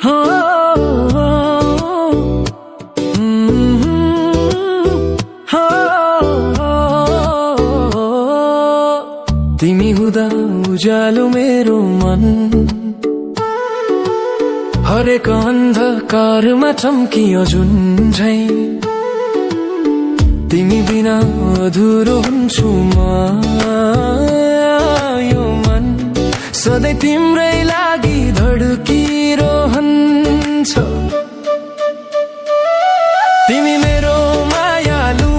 हो तिमी हुँदा उज्यालो मेरो मन हरेक अन्धकारमा चम्कियो जुन झै तिमी बिना अधुरो हुन्छु म यो मन सधैँ तिम्रै लागि धड्किरहन्छ तिमी मेरो मायालु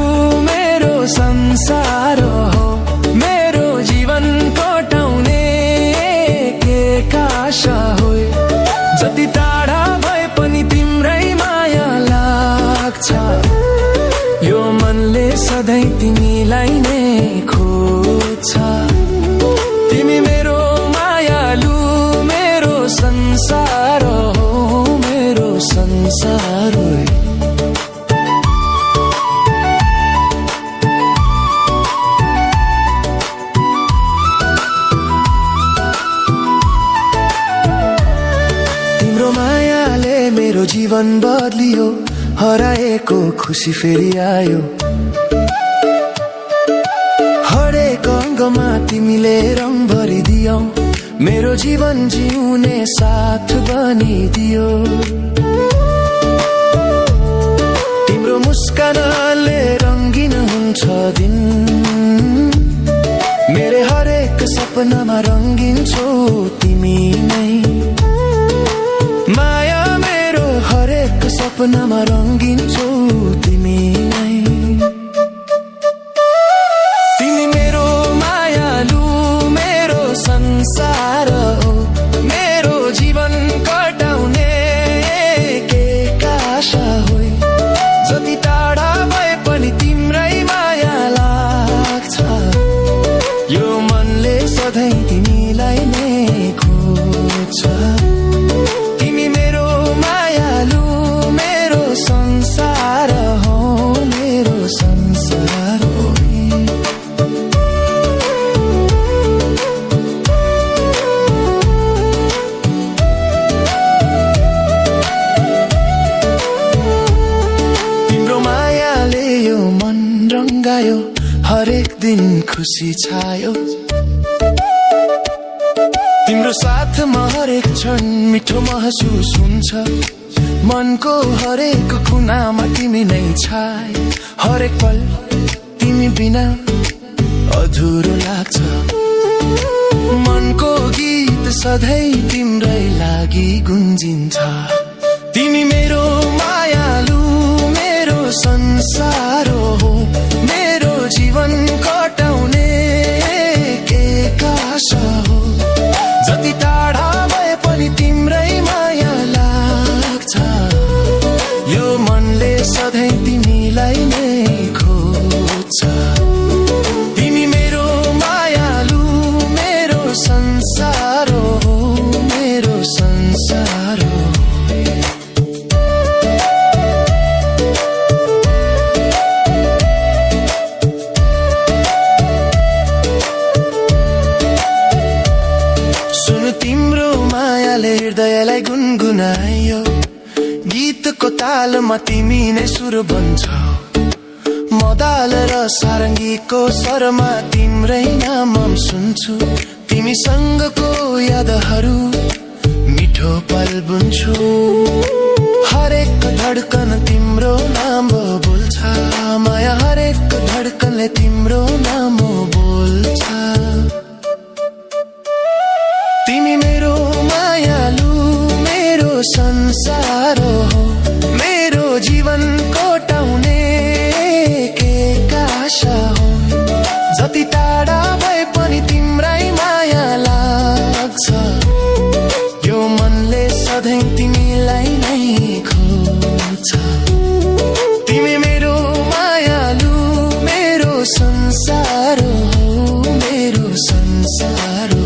मेरो संसार हो मेरो जीवन कटाउने के आशा हो जति टाढा भए पनि तिम्रै माया लाग्छ यो मनले सधैँ तिमीलाई नै खोज्छ तिमी मेरो मायालु मेरो संसार हो मेरो संसार हो तिम्रो मायाले मेरो जीवन बदलियो हराएको खुसी फेरि आयो हरेक अङ्गमा तिमीले रङ भरिदियौ मेरो जीवन जिउने साथ बनिदियो तिम्रो मुस्कानले रङ्गिन हुन्छ दिन मेरो हरेक सपनामा रङ्गिन्छौ तिमी नै माया मेरो हरेक सपनामा रङ्गिन्छौ तिमी नै तिमी मेरो मायालु मेरो संसार हो मेरो जीवन कटाउने के आशा हो जति टाढा भए पनि तिम्रै माया लाग्छ यो मनले सधैँ तिमीलाई नै खोज्छ तिमी मेरो मायालु मेरो संसार हो मेरो संसार हो तिम्रो मायाले यो मन रङ्गायो हरेक दिन खुसी छायो तिम्रो साथमा हरेक क्षण मिठो महसुस हुन्छ मनको हरेक कुनामा तिमी नै छाय हरेक पल तिमी बिना अधुरो लाग्छ मनको गीत सधैँ तिम्रै लागि गुन्जिन्छ तिमी मेरो मायालु मेरो संसार हो मेरो जीवन कटाउने के आशा हो जति टाढा भए पनि तिम्रै माया लाग्छ यो मनले सधैँ तिमीलाई नै खोज्छ तिमी मेरो मायालु मेरो संसार हो मेरो संसार हो तिम्रो मायाले हृदयलाई गुनगुनायो गीतको तालमा तिमी नै सुर बन्छौ मदाल र सारङ्गीको स्वरमा तिम्रै नाम सुन्छु तिमीसँगको यादहरू मिठो पल बुन्छु हरेक धड्कन तिम्रो नाम बोल्छ माया हरेक धड्कनले तिम्रो नाम बोल्छ तिमी मेरो मायालु मेरो संसार हो मेरो जीवन कटाउने के आशा हो जति टाढा भए पनि तिम्रै माया लाग्छ यो मनले सधैँ तिमीलाई नै खोज्छ तिमी मेरो मायालु मेरो संसार हो मेरो संसार